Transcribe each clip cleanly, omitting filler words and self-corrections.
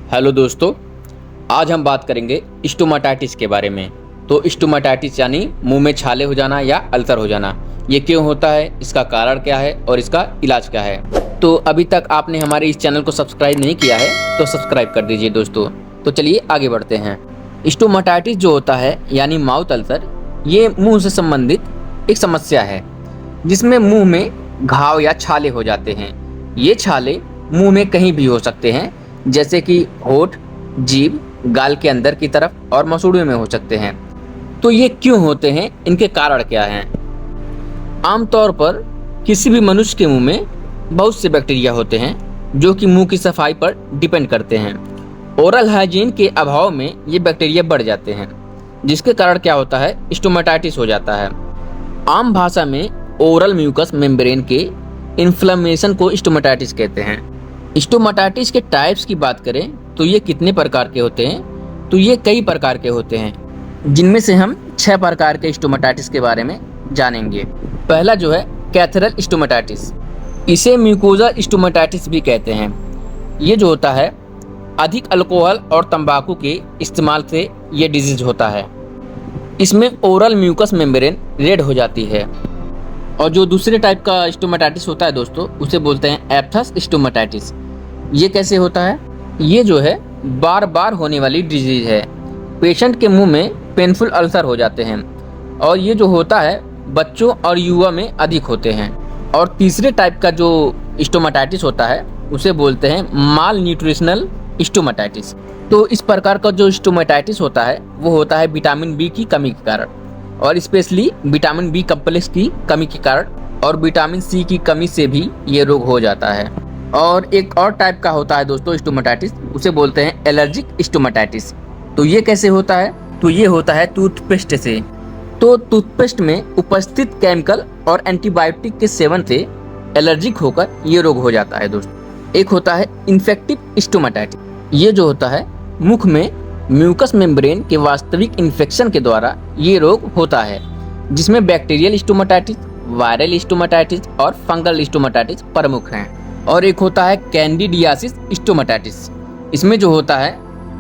Hello दोस्तों, आज हम बात करेंगे स्टोमाटाइटिस के बारे में। तो स्टोमाटाइटिस यानी मुंह में छाले हो जाना या अल्सर हो जाना, ये क्यों होता है, इसका कारण क्या है और इसका इलाज क्या है। तो अभी तक आपने हमारे इस चैनल को सब्सक्राइब नहीं किया है तो सब्सक्राइब कर दीजिए दोस्तों। तो चलिए आगे बढ़ते हैं। स्टोमाटाइटिस जो होता है यानी माउथ अल्सर, ये मुंह से संबंधित एक समस्या है जिसमें मुंह में घाव या छाले हो जाते हैं। ये छाले मुंह में कहीं भी हो सकते हैं, जैसे कि होठ, जीभ, गाल के अंदर की तरफ और मसूड़े में हो सकते हैं। तो ये क्यों होते हैं, इनके कारण क्या हैं? आमतौर पर किसी भी मनुष्य के मुंह में बहुत से बैक्टीरिया होते हैं जो कि मुंह की सफाई पर डिपेंड करते हैं। ओरल हाइजीन के अभाव में ये बैक्टीरिया बढ़ जाते हैं, जिसके कारण क्या होता है, स्टोमाटाइटिस हो जाता है। आम भाषा में ओरल म्यूकस मेम्ब्रेन के इन्फ्लेमेशन को स्टोमाटाइटिस कहते हैं। स्टोमाटाइटिस के टाइप्स की बात करें तो ये कितने प्रकार के होते हैं? तो ये कई प्रकार के होते हैं, जिनमें से हम 6 प्रकार के स्टोमाटाइटिस के बारे में जानेंगे। पहला जो है कैथरल स्टोमाटाइटिस, इसे म्यूकोजा स्टोमाटाइटिस भी कहते हैं। ये जो होता है अधिक अल्कोहल और तंबाकू के इस्तेमाल से ये डिजीज होता है। इसमें ओरल म्यूकस मेम्ब्रेन रेड हो जाती है। और जो दूसरे टाइप का स्टोमाटाइटिस होता है दोस्तों, उसे बोलते हैं एप्थस स्टोमाटाइटिस। ये कैसे होता है? ये जो है बार बार होने वाली डिजीज है। पेशेंट के मुंह में पेनफुल अल्सर हो जाते हैं और ये जो होता है बच्चों और युवा में अधिक होते हैं। और तीसरे टाइप का जो स्टोमाटाइटिस होता है उसे बोलते हैं माल न्यूट्रिशनल स्टोमाटाइटिस। तो इस प्रकार का जो स्टोमाटाइटिस होता है वो होता है विटामिन बी की कमी के कारण, और स्पेशली विटामिन बी कॉम्प्लेक्स की कमी के कारण और विटामिन सी की कमी से भी ये रोग हो जाता है। और एक और टाइप का होता है दोस्तों स्टोमाटाइटिस, उसे बोलते हैं एलर्जिक स्टोमाटाइटिस। तो ये कैसे होता है? तो ये होता है टूथपेस्ट से। तो टूथपेस्ट में उपस्थित केमिकल और एंटीबायोटिक के सेवन से एलर्जिक होकर ये रोग हो जाता है दोस्तों। एक होता है इन्फेक्टिव स्टोमाटाइटिस। ये जो होता है मुख में म्यूकस मेम्ब्रेन के वास्तविक इन्फेक्शन के द्वारा ये रोग होता है, जिसमें बैक्टीरियल स्टोमाटाइटिस, वायरल स्टोमाटाइटिस और फंगल स्टोमाटाइटिस प्रमुख हैं। और एक होता है कैंडिडियासिस स्टोमाटाइटिस। इसमें जो होता है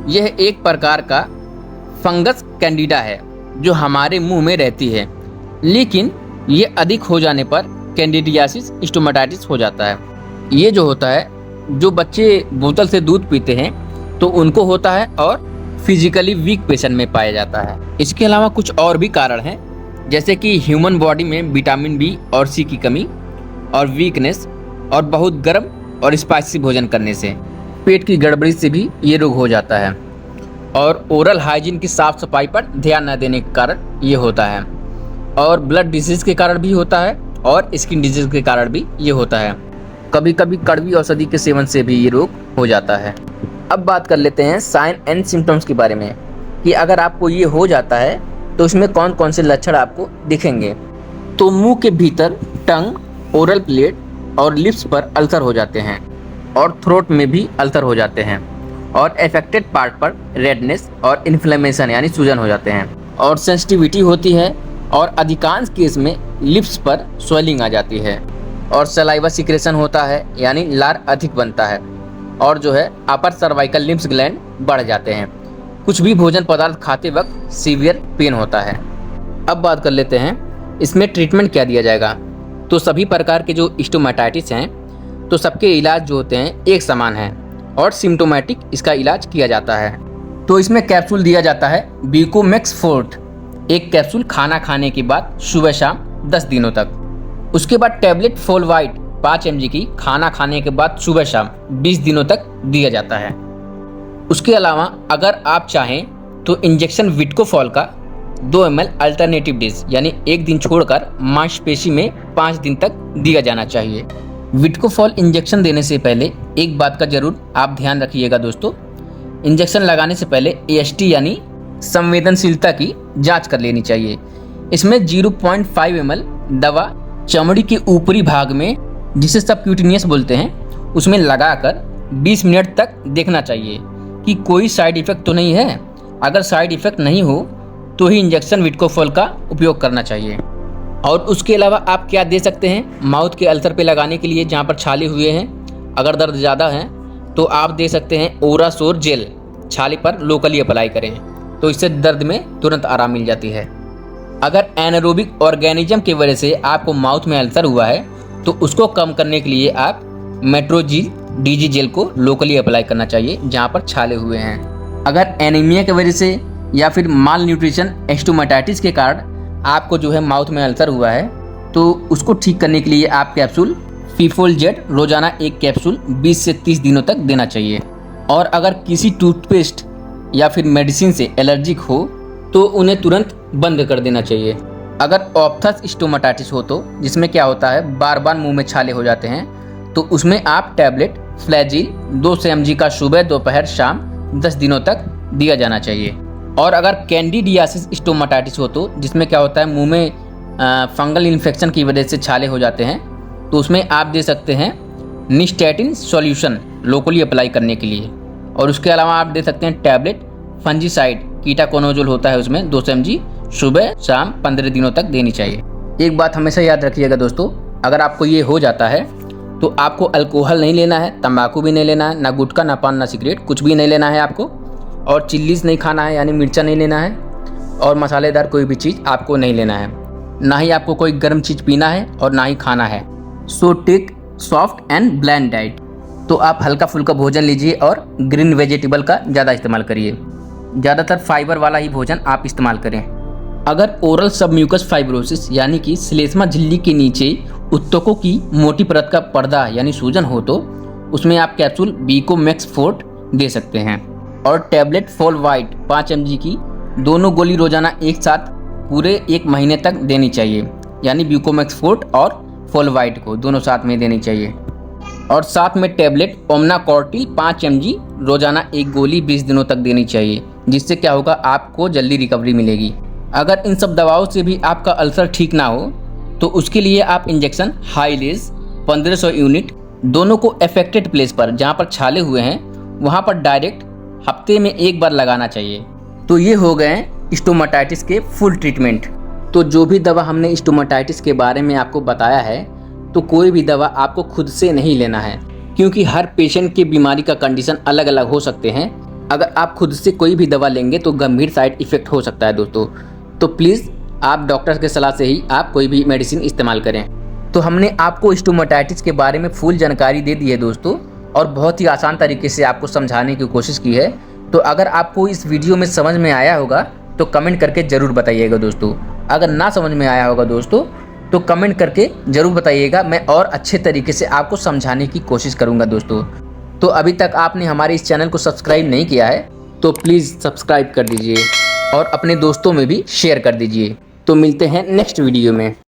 यह एक प्रकार का फंगस कैंडिडा है जो हमारे मुंह में रहती है, लेकिन ये अधिक हो जाने पर कैंडिडियासिस स्टोमाटाइटिस हो जाता है। ये जो होता है, जो बच्चे बोतल से दूध पीते हैं तो उनको होता है और फिजिकली वीक पेशेंट में पाया जाता है। इसके अलावा कुछ और भी कारण हैं, जैसे कि ह्यूमन बॉडी में विटामिन बी और सी की कमी और वीकनेस, और बहुत गर्म और स्पाइसी भोजन करने से, पेट की गड़बड़ी से भी ये रोग हो जाता है। और ओरल हाइजीन की साफ सफाई पर ध्यान न देने के कारण ये होता है। और ब्लड डिजीज के कारण भी होता है और स्किन डिजीज के कारण भी ये होता है। कभी कभी कड़वी औषधि के सेवन से भी ये रोग हो जाता है। अब बात कर लेते हैं साइन एंड सिम्टम्स के बारे में, कि अगर आपको ये हो जाता है तो उसमें कौन कौन से लक्षण आपको दिखेंगे। तो मुंह के भीतर टंग, ओरल प्लेट और लिप्स पर अल्सर हो जाते हैं, और थ्रोट में भी अल्सर हो जाते हैं, और अफेक्टेड पार्ट पर रेडनेस और इन्फ्लेमेशन यानी सूजन हो जाते हैं, और सेंसिटिविटी होती है, और अधिकांश केस में लिप्स पर स्वेलिंग आ जाती है, और सलाइवा सिक्रेशन होता है यानी लार अधिक बनता है, और जो है अपर सर्वाइकल लिम्स ग्लैंड बढ़ जाते हैं। कुछ भी भोजन पदार्थ खाते वक्त सीवियर पेन होता है। अब बात कर लेते हैं इसमें ट्रीटमेंट क्या दिया जाएगा। तो सभी प्रकार के जो स्टोमाटाइटिस हैं तो सबके इलाज जो होते हैं एक समान है, और सिम्टोमेटिक इसका इलाज किया जाता है। तो इसमें कैप्सूल दिया जाता है बीकोमेक्स फोर्ट, एक कैप्सूल खाना खाने के बाद सुबह शाम 10 दिनों तक। उसके बाद टैबलेट फोलवाइट 5 mg की खाना खाने के बाद सुबह शाम 20 दिनों तक दिया जाता है। उसके अलावा अगर आप चाहें तो इंजेक्शन विटकोफॉल का 2 ml अल्टरनेटिव डेज यानी एक दिन छोड़कर मांसपेशी में 5 दिन तक दिया जाना चाहिए। विटकोफॉल इंजेक्शन देने से पहले एक बात का जरूर आप ध्यान रखिएगा दोस्तों, इंजेक्शन लगाने से पहले AST यानी संवेदनशीलता की जांच कर लेनी चाहिए। इसमें 0.5 ml दवा चमड़ी के ऊपरी भाग में, जिसे सबक्यूटेनियस बोलते हैं, उसमें लगाकर 20 मिनट तक देखना चाहिए कि कोई साइड इफेक्ट तो नहीं है। अगर साइड इफेक्ट नहीं हो तो ही इंजेक्शन विटकोफॉल का उपयोग करना चाहिए। और उसके अलावा आप क्या दे सकते हैं माउथ के अल्सर पे लगाने के लिए, जहाँ पर छाले हुए हैं, अगर दर्द ज़्यादा है तो आप दे सकते हैं ओरासोर जेल, छाले पर लोकली अप्लाई करें तो इससे दर्द में तुरंत आराम मिल जाती है। अगर एनारोबिक ऑर्गेनिज्म की वजह से आपको माउथ में अल्सर हुआ है तो उसको कम करने के लिए आप मेट्रोजील डीजी जेल को लोकली अप्लाई करना चाहिए जहाँ पर छाले हुए हैं। अगर एनीमिया की वजह से या फिर माल न्यूट्रिशन स्टोमेटाइटिस के कारण आपको जो है माउथ में अल्सर हुआ है तो उसको ठीक करने के लिए आप कैप्सूल फीफोल जेड रोजाना 1 कैप्सूल 20 से 30 दिनों तक देना चाहिए। और अगर किसी टूथपेस्ट या फिर मेडिसिन से एलर्जिक हो तो उन्हें तुरंत बंद कर देना चाहिए। अगर ऑप्थस स्टोमेटाइटिस हो तो जिसमें क्या होता है बार बार मुंह में छाले हो जाते हैं तो उसमें आप टैबलेट फ्लैजिल 200 mg का सुबह दोपहर शाम 10 दिनों तक दिया जाना चाहिए। और अगर कैंडिडियासिस स्टोमेटाइटिस हो तो जिसमें क्या होता है मुंह में फंगल इन्फेक्शन की वजह से छाले हो जाते हैं तो उसमें आप दे सकते हैं निस्टैटिन सॉल्यूशन लोकली अप्लाई करने के लिए। और उसके अलावा आप दे सकते हैं टैबलेट फंजीसाइड कीटाकोनोजोल होता है उसमें 200 mg सुबह शाम 15 दिनों तक देनी चाहिए। एक बात हमेशा याद रखिएगा दोस्तों, अगर आपको ये हो जाता है तो आपको अल्कोहल नहीं लेना है, तंबाकू भी नहीं लेना है, ना गुटखा ना पान ना सिगरेट, कुछ भी नहीं लेना है आपको। और चिल्लीज नहीं खाना है यानी मिर्चा नहीं लेना है। और मसालेदार कोई भी चीज़ आपको नहीं लेना है। ना ही आपको कोई गर्म चीज़ पीना है और ना ही खाना है। So take soft and bland diet. तो आप हल्का फुल्का भोजन लीजिए और ग्रीन वेजिटेबल का ज़्यादा इस्तेमाल करिए। ज़्यादातर फाइबर वाला ही भोजन आप इस्तेमाल करें। अगर ओरल सबम्यूकस फाइब्रोसिस यानी कि श्लेष्मा झिल्ली के नीचे उत्तकों की मोटी परत का पर्दा यानी सूजन हो तो उसमें आप कैप्सूल बीकोमैक्स फोर्ट दे सकते हैं। और टैबलेट फॉल वाइट 5 mg की दोनों गोली रोजाना एक साथ पूरे 1 महीने तक देनी चाहिए। यानी ब्यूकोमैक्स फोर्ट और फॉल वाइट को दोनों साथ में देनी चाहिए। और साथ में टैबलेट ओमनाकॉर्टिल 5 mg रोजाना 1 गोली 20 दिनों तक देनी चाहिए, जिससे क्या होगा आपको जल्दी रिकवरी मिलेगी। अगर इन सब दवाओं से भी आपका अल्सर ठीक ना हो तो उसके लिए आप इंजेक्शन हाईलेज 1500 यूनिट दोनों को अफेक्टेड प्लेस पर जहाँ पर छाले हुए हैं वहाँ पर डायरेक्ट हफ्ते में 1 बार लगाना चाहिए। तो ये हो गए स्टोमेटाइटिस के फुल ट्रीटमेंट। तो जो भी दवा हमने स्टोमेटाइटिस के बारे में आपको बताया है तो कोई भी दवा आपको खुद से नहीं लेना है, क्योंकि हर पेशेंट की बीमारी का कंडीशन अलग अलग हो सकते हैं। अगर आप खुद से कोई भी दवा लेंगे तो गंभीर साइड इफेक्ट हो सकता है दोस्तों। तो प्लीज़ आप डॉक्टर के सलाह से ही आप कोई भी मेडिसिन इस्तेमाल करें। तो हमने आपको स्टोमेटाइटिस के बारे में फुल जानकारी दे दी है दोस्तों, और बहुत ही आसान तरीके से आपको समझाने की कोशिश की है। तो अगर आपको इस वीडियो में समझ में आया होगा तो कमेंट करके ज़रूर बताइएगा दोस्तों। अगर ना समझ में आया होगा दोस्तों तो कमेंट करके ज़रूर बताइएगा, मैं और अच्छे तरीके से आपको समझाने की कोशिश करूँगा दोस्तों। तो अभी तक आपने हमारे इस चैनल को सब्सक्राइब नहीं किया है तो प्लीज़ सब्सक्राइब कर दीजिए और अपने दोस्तों में भी शेयर कर दीजिए। तो मिलते हैं नेक्स्ट वीडियो में।